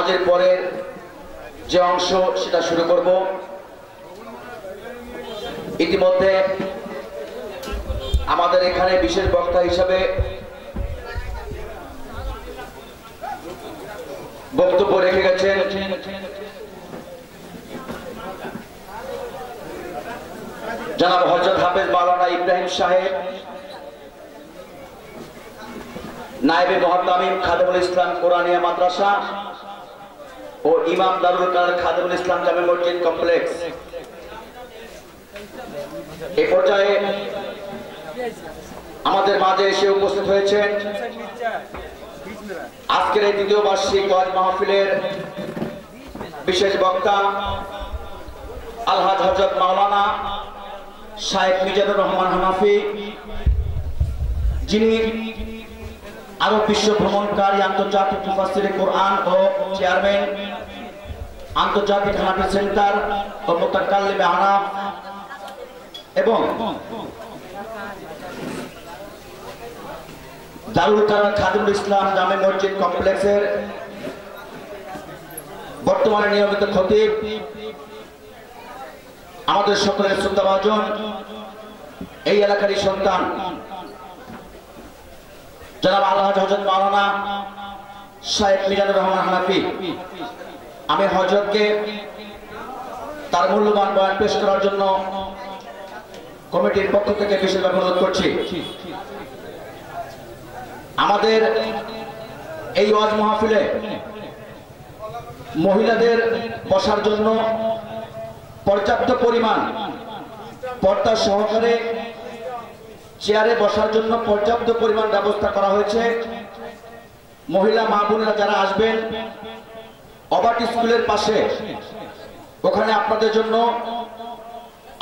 নামাজের পরের যে অংশ সেটা শুরু করব। ইতিমধ্যে আমাদের এখানে বিশেষ বক্তা হিসাবে বক্তব্য রেখে গেছেন জনাব হযরত হাফেজ মাওলানা ইব্রাহিম সাহেব, নায়েবে মুহাদ্দামিন খাদেমুল ইসলাম কোরআনিয়া মাদ্রাসা ও ইমাম দারুল কারার খাদেমুল ইসলাম জামে মসজিদ কমপ্লেক্স। এই পর্যায়ে আমাদের মাঝে এসে উপস্থিত হয়েছেন আজকের এই দ্বিতীয় বার্ষিক ওয়াজ মাহফিলের বিশেষ বক্তা আলহাজ হযরত মাওলানা শায়েখ মিজানুর রহমান হানাফি, যিনি আরব বিশ্ব ভ্রমণকারী আন্তর্জাতিক মুফাসসিরে কোরআন ও চেয়ারম্যান আন্তর্জাতিক হানাফি সেন্টার ও মুতাকাল্লিমে আরাব এবং দারুল কারার খাদেমুল ইসলাম জামে মসজিদ কমপ্লেক্সের বর্তমানে নিয়মিত খতিব, আমাদের সকলের শ্রদ্ধাভাজন এই এলাকারই সন্তান জনাব আলহাজ হযরত মাওলানা শায়েখ মিজানুর রহমান হানাফি, আমি হযরতকে তার মূল্যবান বয়ান পেশ করার জন্য কমিটির পক্ষ থেকে বিশেষভাবে অনুরোধ করছি। আমাদের এই ওয়াজ মাহফিলে মহিলাদের বসার জন্য পর্যাপ্ত পরিমাণ পর্দা সহকারে চেয়ারে বসার জন্য পর্যাপ্ত পরিমাণ ব্যবস্থা করা হয়েছে। মহিলা মা বোনেরা যারা আসবেন অবাট স্কুলের পাশে ওখানে আপনাদের জন্য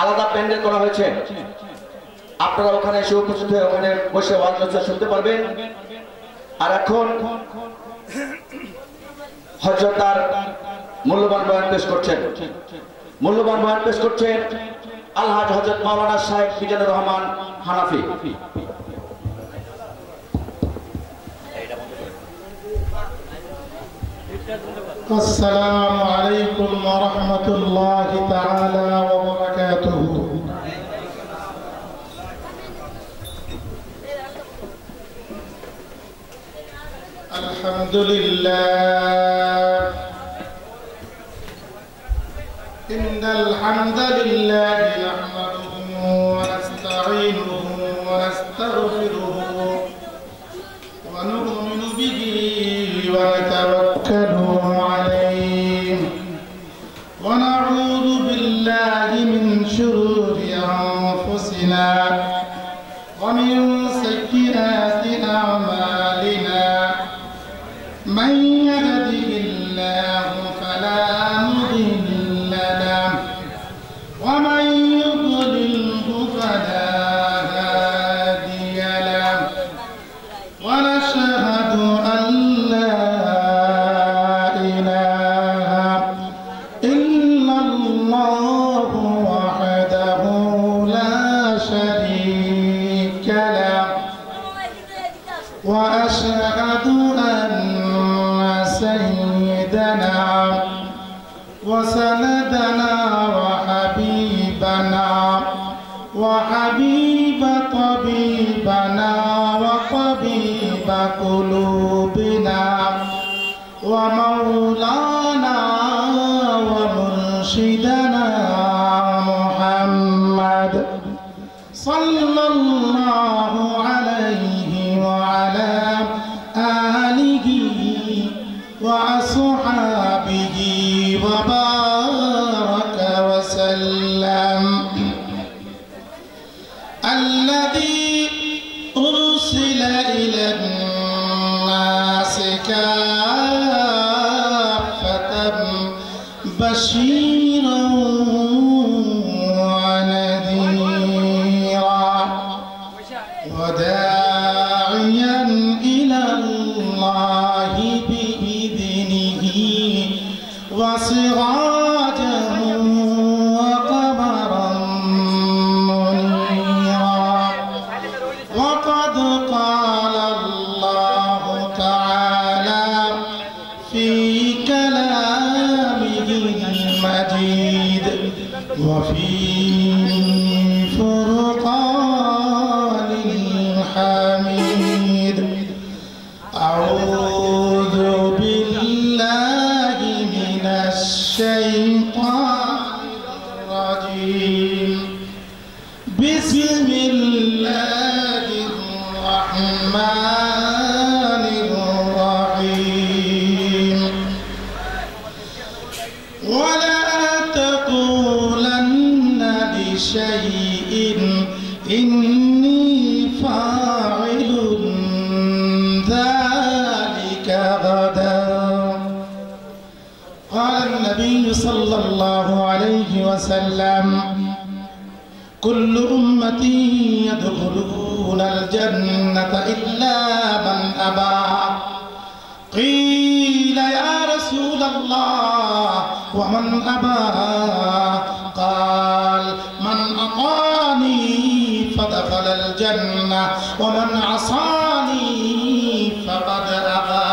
আলাদা প্যান্ডেল করা হয়েছে, আপনারা ওখানে এসে উপস্থিত হয়ে ওখানে বসে ওয়াজ নসিহত শুনতে পারবেন। আর এখন হযরত তার মূল্যবান বয়ান পেশ করছেন আলহাজ হযরত মাওলানা শায়েখ মিজানুর রহমান হানাফি। আসসালামু আলাইকুম ওয়া রাহমাতুল্লাহি তাআলা ওয়া বারাকাতুহু। আলহামদুলিল্লাহ ইন্নাল হামদালিল্লাহি নাহমাদুহু ওয়া নাস্তাঈনুহু ওয়া নাস্তাগফিরুহু ওয়া নু'মিnu বিহি ওয়া নাতাওয়াক্কালু আলাইহি ওয়া না'উযু বিল্লাহি মিন শুরুরি আনফুসিনা ওয়া মিন সাইয়্যাতি আ'মালিনা মান ইয়াহদিহিল্লাহু ফালা মুদিল্ল লাহু ওয়া মান ইউদ্লিলহু ফালা হাদিয়া লাহু ওয়া নাশহাদু আন লা ইলাহা ইল্লাল্লাহু ওয়াহদাহু লা শারীকা লাহু ওয়া আশহাদু আন্না সাইয়্যিদানা ওয়া সানাদানা ওয়া হাবিবানা ওয়া হাবিবা তাবিবানা ওয়া তাবিবা কুলুবিনা ওয়া মাওলানা ওয়া মুরশিদানা মুহাম্মদ সাল্লাল্লাহু আলাইহি ওয়া আলা আলিহি ওয়া আসহাবিহি ওয়া বারাকা ওয়া সাল্লাম। الذي أرسل إلى الناس كافة بشيرا ونذيرا وداعيا إلى الله بإذنه وسراجا وقمرا منيرا. وقد قال الله تعالى في كلامه المجيد وفي فرقان الحميد أعوذ بالله من الشيطان الرجيم بسم الله الرحمن الرحيم ولا تقولن لشيء إني فاعل ذلك غدا قال النبي صلى الله عليه وسلم كل أمتي يدخلون الجنة إلا من أبى قيل يا رسول الله ومن أبى قال من أطاعني فدخل الجنة ومن عصاني فقد أبى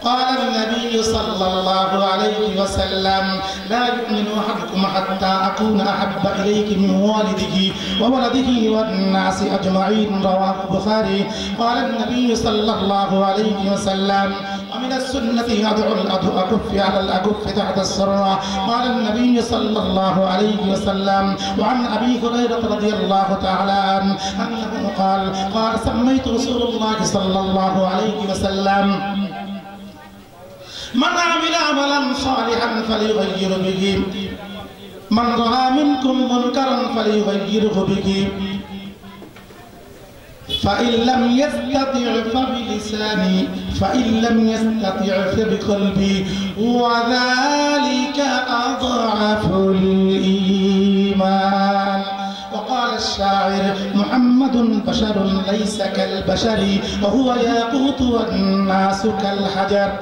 قال النبي صلى الله عليه وسلم لا يؤمن أحدكم حتى أكون أحب إليك من والده وولده والناس أجمعين رواه البخاري قال النبي صلى الله عليه وسلم ومن السنة أدعو الأكف على الأكف تحت السرة قال النبي صلى الله عليه وسلم وعن أبي هريرة رضي الله تعالى عنه أنه قال سميت رسول الله صلى الله عليه وسلم من عمل عملا صالحا فليغير به من رأى منكم منكرا فليغيره به فإن لم يستطع فبلسانه فإن لم يستطع فبقلبه وذلك أضعف الإيمان وقال الشاعر محمد بشر ليس كالبشر وهو ياقوت والناس كالحجر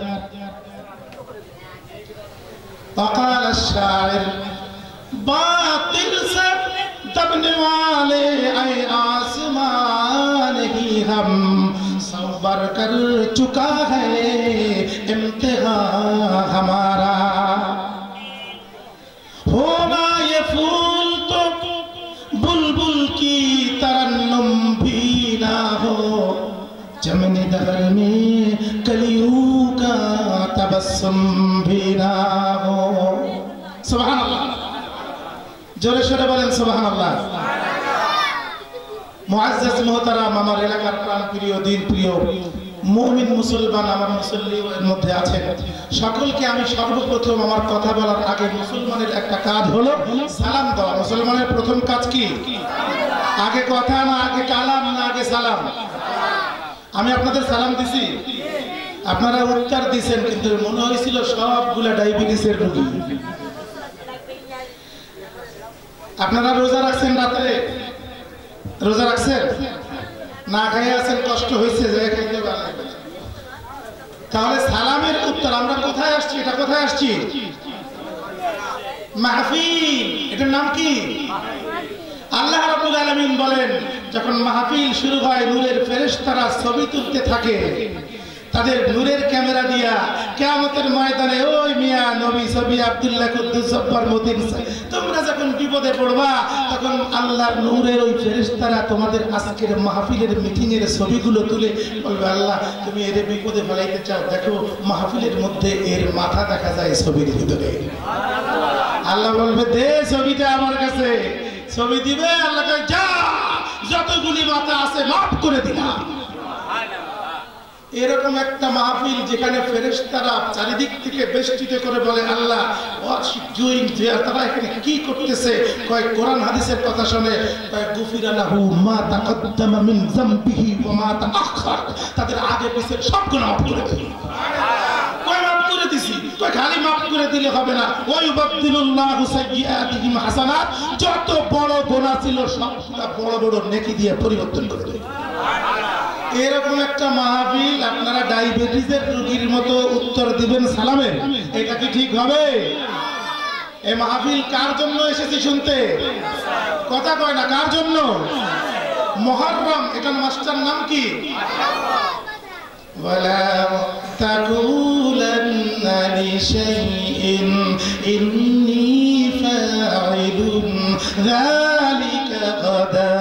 وقال الشاعر باطل से दबने वाले ऐ आसमान ही हम सबर कर चुका है इम्तिहान हमारा होना ये फूल तो बुलबुल की तरन्नुम भी ना हो चमन दहर में कलियों का तबस्सुम भी ना हो सुभान अल्लाह जोरे शोरे बोलें सुभान अल्लाह मुअज्जज मोहतरम আমার এলাকার প্রাণপ্রিয় দিনপ্রিয় মুমিন মুসলমান আমার মুসল্লিদের মধ্যে আছেন সকলকে আমি সর্বপ্রথম আমার কথা বলার আগে মুসলমানের একটা কাজ হলো সালাম দেওয়া মুসলমানের প্রথম কাজ কি আগে কথা না আগে কালাম না আগে সালাম আমি আপনাদের সালাম দিছি আপনারা উত্তর দিবেন কিন্তু মনে হইছিল সবগুলা ডায়াবেটিসের রোগী আপনারা রোজা রাখছেন রাতে রোজা রাখছেন না খাইয়া আছেন কষ্ট হইছে যে খাইতে ভালো তাহলে সালামের উত্তর আমরা কোথায় আসছি এটা কোথায় আসছি মাহফিল এটার নাম কি আল্লাহ রাব্বুল আলামিন বলেন যখন মাহফিল শুরু হয় নূরের ফেরেশতারা ছবি তুলতে থাকে তাদের নূরের ক্যামেরা দিয়া কিয়ামতের ময়দানে ওই মিয়া নবী ছবি আব্দুল্লাহ কুদ্দুস জব্বার মতিন তোমরা যখন বিপদে পড়বা তখন আল্লাহর নূরের ওই ফেরেশতারা তোমাদের আজকের মাহফিলের মিটিং এর ছবিগুলো তুলে বলবে আল্লাহ তুমি এর বিপদে ফেলাইতে চাও দেখো মাহফিলের মধ্যে এর মাথা দেখা যায় ছবির ভিতরে আল্লাহ বলবে দে ছবিটা আমার কাছে ছবি দিবে আল্লাহ কয় যা যতগুলি মাথা আছে মাফ করে দিলাম এরকম একটা মাহফিল যেখানে ফেরেশতারা চারিদিক থেকে বেষ্টিত করে বলে আল্লাহ হোয়াট শি ডুইং দেয়ার তারা এখানে কি করতেছে কয় কোরআন হাদিসের কথা শুনে কয় গুফিরা লাহু মা তাকদ্দামা মিন যামবিহি ওয়া মা তাআখার তাদের আগে পিছে সব গুনাহ মাফ করে দিই কয় মাফ করে দিছি কয় খালি মাফ করে দিলে হবে না ওয়া ইউবাদদিলুল্লাহু সাইয়্যাতিহিম হাসানাত যত বড় গুনাহ ছিল সবটা বড় বড় নেকি দিয়ে পরিবর্তন করে দেয় এরকম একটা মাহফিল আপনারা ডায়াবেটিসের রোগীর মতো উত্তর দিবেন সালামের এটা কি ঠিক হবে এই মাহফিল কার জন্য এসেছি শুনতে কথা কয় না কার জন্য মুহররম এটার মাস্টার নাম কি ওয়ালা তাকুলান্না شيء إني فاعل ذلك غدا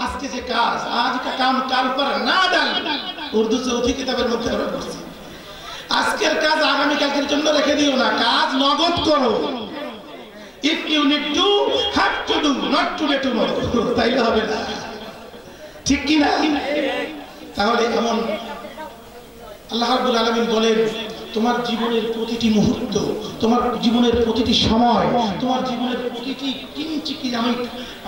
আজকে যে কাজ আজ কা কাম কাল পর না ডাল উর্দু চৌথি কিতাবের মধ্যে আমরা পড়ছি আজকের কাজ আগামী কালকের জন্য রেখে দিও না কাজ নগদ করো if you need to have to do not today tomorrow তাইলে হবে না ঠিক কি না তাহলে এমন আল্লাহ রাব্বুল আলামিন বলেন তোমার জীবনের প্রতিটি মুহূর্ত তোমার জীবনের প্রতিটি সময় তোমার জীবনের প্রতিটি কিঞ্চিত আমি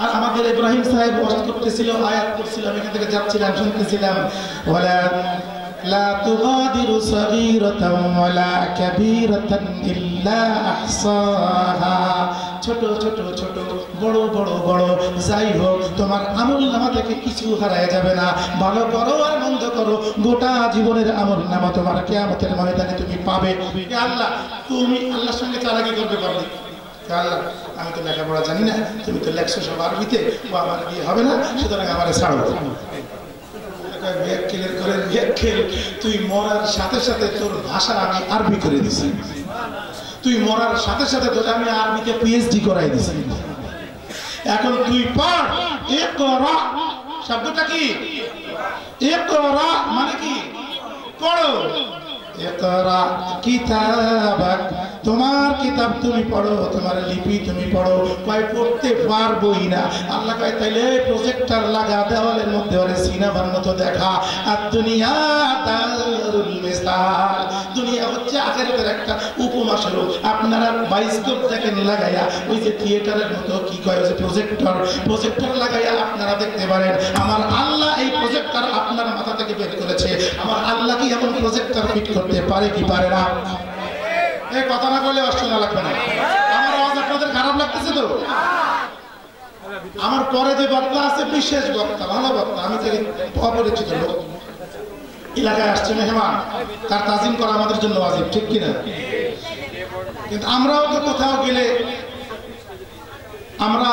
আর আমাদের ইব্রাহিম সাহেব ওয়াজ করতেছিল আয়াত পড়ছিলাম এখান থেকে যাচ্ছিলাম শুনতেছিলাম ওয়ালা লা তুগাদিরু সাগীরাতান ওয়ালা কাবীরাতান ইল্লা আহসাহা ছোট ছোট ছোট বড় বড় বড় যাই হোক তোমার আমলনামা থেকে কিছু হারায় যাবে না ভালো করো আর মন্দ করো গোটা জীবনের আমলনামা তোমার কিয়ামতের ময়দানে তুমি পাবে হে আল্লাহ তুমি আল্লাহর সঙ্গে চালাকি করতে পারবে হে আল্লাহ আমি তো লেখাপড়া জানি না তুমি তো লেখছো সব আরবিতে ও আমার দিয়ে হবে না সুতরাং আমারে ছাড়ো ব্যাখ্যালের করে ব্যাখ্যাল তুই মরার সাথে সাথে তোর ভাষা আমি আরবি করে দিছি তুই মরার সাথে সাথে তোকে আমি আরবিতে পিএইচডি করাই দিছি এখন তুই পড় ইকরা শব্দটা কি ইকরা মানে কি পড়ো ইকরা কিতাবাক তোমার কিতাব তুমি পড়ো তোমার লিপি তুমি পড়ো কয় পড়তে পারবোই না আল্লাহ কয় তাইলে প্রজেক্টর লাগা দেওয়ালের মধ্যে ওরে সিনেমার মতো দেখা আর দুনিয়া দারুল মিসাল দুনিয়া হচ্ছে আখিরাতের একটা উপমা স্বরূপ আপনারা বাইস্কোপ দেখেন লাগাইয়া ওই যে থিয়েটারের মতো কি কয় ওই যে প্রজেক্টর লাগাইয়া আপনারা দেখতে পারেন আমার আল্লাহ এই প্রজেক্টর আপনার মাথা থেকে বের করেছে আমার আল্লাহ কি এমন প্রজেক্টর ফিট করতে পারে কি পারে না এই কথা না বলে অশোনা লাগবে না আমার আওয়াজ আপনাদের খারাপ লাগতেছে তো আমার পরে যে বক্তা আছে বিশেষ বক্তা ভালো বক্তা আমি থেকে অপরিচিত লোক এলাকায় আসছে মেহমান তার তাজিম করা আমাদের জন্য ওয়াজিব ঠিক কিনা কিন্তু আমরাও তো কোথাও গেলে আমরা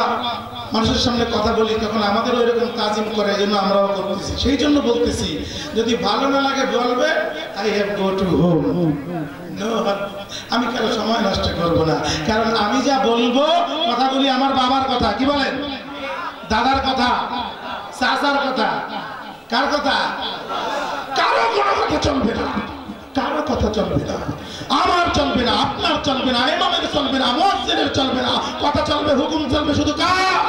মানুষের সামনে কথা বলি তখন আমাদেরও এরকম তাজিম করে এই জন্য আমরাও করতেছি সেই জন্য বলতেছি যদি ভালো না লাগে বলবে I have go to home আমি কারো সময় নষ্ট করব না কারণ আমি যা বলবো কথাগুলি আমার বাবার কথা কি বলেন দাদার কথা চাচার কথা কার কথা কারো কোনো কথা চলবে না কারো কথা চলবে না আমার চলবে না আপনার চলবে না ইমামের চলবে না মুয়াজ্জিনের চলবে না কথা চলবে হুকুম চলবে শুধু কার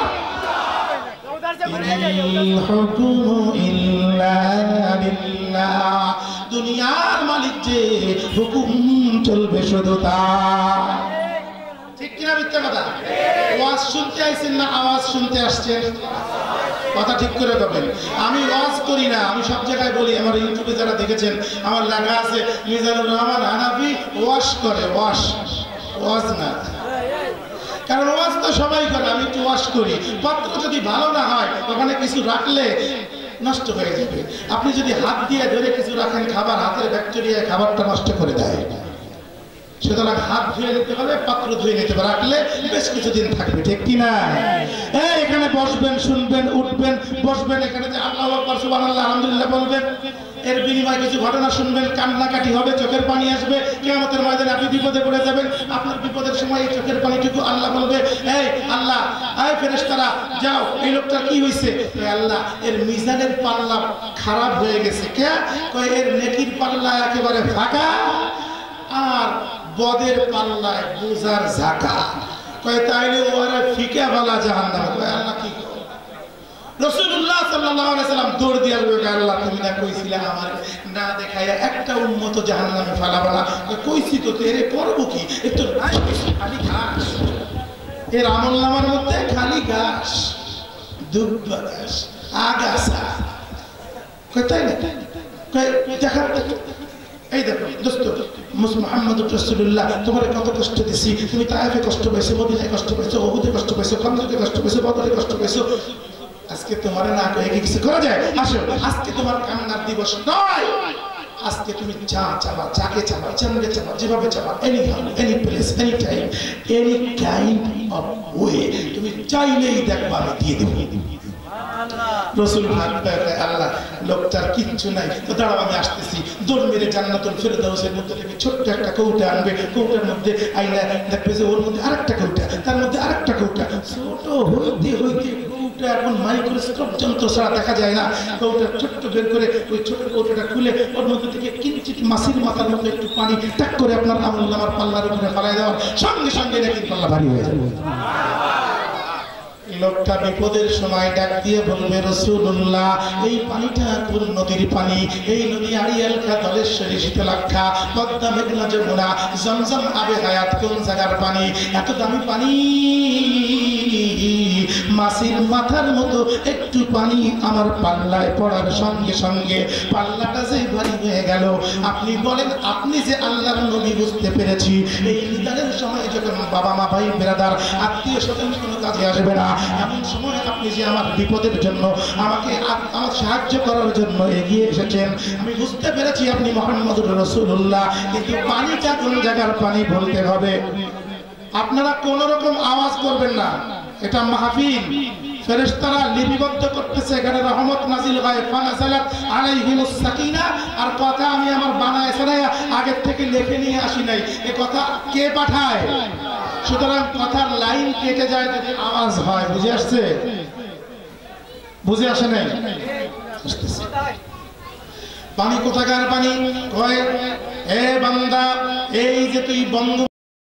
দুনিয়ার মালিক যে হুকুম চলবে শুধু তার ঠিক কিনা মিথ্যা কথা ওয়াজ শুনতে আইছেন না আওয়াজ শুনতে আসছেন কথা ঠিক করে পাবেন আমি ওয়াজ করি না আমি সব জায়গায় বলি আমার ইউটিউবে যারা দেখেছেন আমার লেখা আছে মিজানুর রহমান হানাফি ওয়াশ করে ওয়াজ না কারণ ওয়াজ তো সবাই করে আমি একটু ওয়াশ করি পত্র যদি ভালো না হয় ওখানে কিছু রাখলে নষ্ট হয়ে যাবে আপনি যদি হাত দিয়ে ধরে কিছু রাখেন খাবার হাতের ব্যাকটেরিয়া খাবারটা নষ্ট করে দেয় সুতরাং হাত ধুয়ে নিতে হবে পাত্র ধুয়ে নিতে হবে রাখলে বেশ কিছুদিন থাকবে ঠিক কি না এখানে বসবেন শুনবেন উঠবেন বসবেন এখানে যে আল্লাহু আকবার সুবহানাল্লাহ আলহামদুলিল্লাহ বলবেন এর বিনিময়ে কিছু ঘটনা শুনবেন কান্নাকাটি হবে চোখের পানি আসবে কিয়ামতের ময়দানে আপনি বিপদে পড়ে যাবেন আপনার বিপদের সময় এই চোখের পানিটুকু আল্লাহ বলবে এই আল্লাহ এই ফেরেশতারা যাও এই লোকটা কি হইছে আল্লাহ এর মিজানের পাল্লা খারাপ হয়ে গেছে কে কয় এর নেকির পাল্লা একেবারে ফাঁকা আর বদের পাল্লায় বুজার ঝাঁকা কয় তাইলে ওরা ফিকে বলা জাহান্নামে কয় আল্লাহ কি রাসূলুল্লাহ সাল্লাল্লাহু আলাইহি সাল্লাম দৌড় দিয়ে বলে আল্লাহ তুমি না কইছিলে আমার না দেখায়া একটা উম্মত জাহান্নামে ফেলাবা না কইছি তো তেরে করব কি একটু খালি ঘাস এর আমলনামার মধ্যে খালি ঘাস দুব্বা ঘাস আগাছা কয় তাই না কয় দেখা এই দেখো দোস্ত মুহাম্মদুর রাসূলুল্লাহ তোমারে কত কষ্ট দিছি তুমি তায়েফে কষ্ট পাইছো মদিনায় কষ্ট পাইছো উহুদে কষ্ট পাইছো খন্দকে কষ্ট পাইছো বদরে কষ্ট পাইছো আজকে তোমারে না কয়ে কি কিছু করা যায় আসো আজকে তোমার কান্নার দিবস নয় আজকে তুমি যা চাবা যাকে চাবা যেভাবে চাবা যেভাবে চাবা any how any place any time any kind of way তুমি চাইলেই দেখবা আমি দিয়ে দেব রসুল ভাবতে আল্লাহ লোকটার কিচ্ছু নাই, তো দাঁড়াও আমি আসতেছি। দৌড় মেরে জান্নাতুল ফেরদাউসের মধ্যে থেকে ছোট্ট একটা কৌটা আনবে, কৌটার মধ্যে আইনা দেখবে যে ওর মধ্যে আরেকটা কৌটা, তার মধ্যে আরেকটা কৌটা, ছোট হইতে হইতে কৌটা এখন মাইক্রোস্কোপ যন্ত্র ছাড়া দেখা যায় না। কৌটা ছোট্ট বের করে ওই ছোট কৌটাটা খুলে ওর মধ্যে থেকে কিঞ্চিত মাছির মাথার মধ্যে একটু পানি টাক করে আপনার আমলনামার পাল্লার উপরে ফেলাই দেওয়ার সঙ্গে সঙ্গে নাকি পাল্লা ভারী হয়ে যাবে। লোকটা বিপদের সময় ডাক দিয়ে বলবে, রাসূলুল্লাহ এই পানিটা কোন নদীর পানি? এই নদী আড়িয়াল খা, ধলেশ্বরী, শীতলাক্ষা, পদ্মা, মেঘনা, যমুনা, জমজম, আবে হায়াত কোন জায়গার পানি? এত দামি পানি, মাছির মাথার মতো একটু পানি আমার পাল্লায় পড়ার সঙ্গে সঙ্গে পাল্লাটা যে ভারী হয়ে গেল। আপনি বলেন, আপনি যে আল্লাহর নবী, বুঝতে পেরেছি এই নিদানের সময় যখন বাবা মা ভাই বেরাদার আত্মীয় স্বজন কোনো কাজে আসবে না, এমন সময় আপনি যে আমার বিপদের জন্য আমাকে আমার সাহায্য করার জন্য এগিয়ে এসেছেন, আমি বুঝতে পেরেছি আপনি মুহাম্মদুর রাসূলুল্লাহ। কিন্তু পানিটা কোন জায়গার পানি বলতে হবে। আপনারা কোন রকম আওয়াজ করবেন না, এটা মাহফিল, ফেরেশতারা লিপিবদ্ধ করতেছে, এখানে রহমত নাজিল হয়, ফানাজালাত আলাইহিমুস সাকিনা। আর কথা আমি আমার বানায় শোনায়া আগের থেকে লিখে নিয়ে আসি নাই, এ কথা কে পাঠায়? সুতরাং কথার লাইন কেটে যায় যদি আওয়াজ হয়। বুঝে আসছে? বুঝে আসে নাই? পানি কোথাকার পানি? কয় এ বান্দা, এই যে তুই বঙ্গ